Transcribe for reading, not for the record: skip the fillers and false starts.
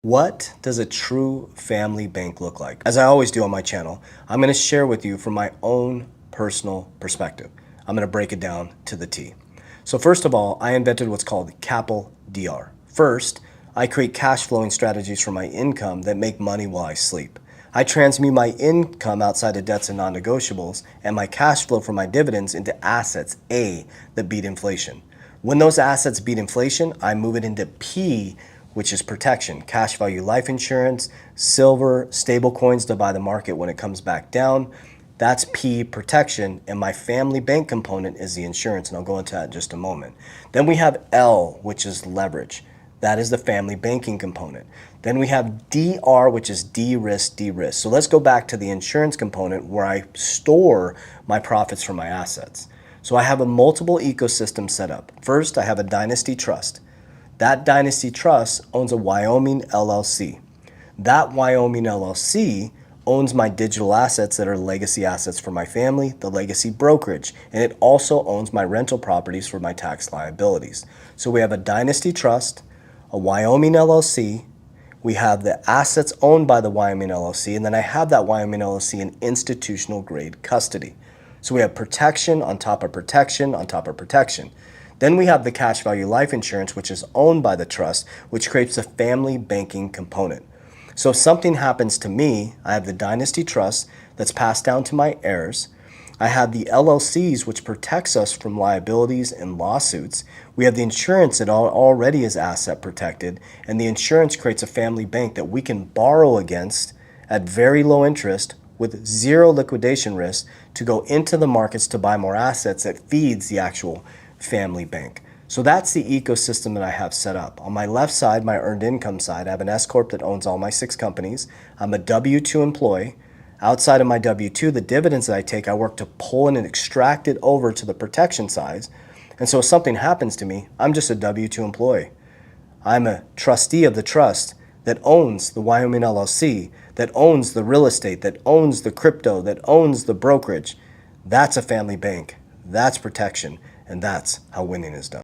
What does a true family bank look like? As I always do on my channel, I'm going to share with you from my own personal perspective. I'm going to break it down to the T. So first of all, I invented what's called CAPL DR. First, I create cash flowing strategies for my income that make money while I sleep. I transmute my income outside of debts and non-negotiables and my cash flow from my dividends into assets, A, that beat inflation. When those assets beat inflation, I move it into P, which is protection, cash value life insurance, silver, stable coins to buy the market when it comes back down. That's P, protection, and my family bank component is the insurance, and I'll go into that in just a moment. Then we have L, which is leverage. That is the family banking component. Then we have DR, which is de-risk, de-risk. So let's go back to the insurance component where I store my profits from my assets. So I have a multiple ecosystem set up. First, I have a dynasty trust. That dynasty trust owns a Wyoming LLC. That Wyoming LLC owns my digital assets that are legacy assets for my family, the legacy brokerage, and it also owns my rental properties for my tax liabilities. So we have a dynasty trust, a Wyoming LLC, we have the assets owned by the Wyoming LLC, and then I have that Wyoming LLC in institutional grade custody. So we have protection on top of protection on top of protection. Then we have the cash value life insurance, which is owned by the trust, which creates a family banking component. So if something happens to me, I have the dynasty trust that's passed down to my heirs. I have the LLCs, which protects us from liabilities and lawsuits. We have the insurance that already is asset protected, and the insurance creates a family bank that we can borrow against at very low interest with zero liquidation risk to go into the markets to buy more assets that feeds the actual family bank. So that's the ecosystem that I have set up. On my left side, my earned income side, I have an S Corp that owns all my 6 companies. I'm a W-2 employee. Outside of my W-2, the dividends that I take, I work to pull in and extract it over to the protection side. And so if something happens to me, I'm just a W-2 employee. I'm a trustee of the trust that owns the Wyoming LLC, that owns the real estate, that owns the crypto, that owns the brokerage. That's a family bank. That's protection. And that's how winning is done.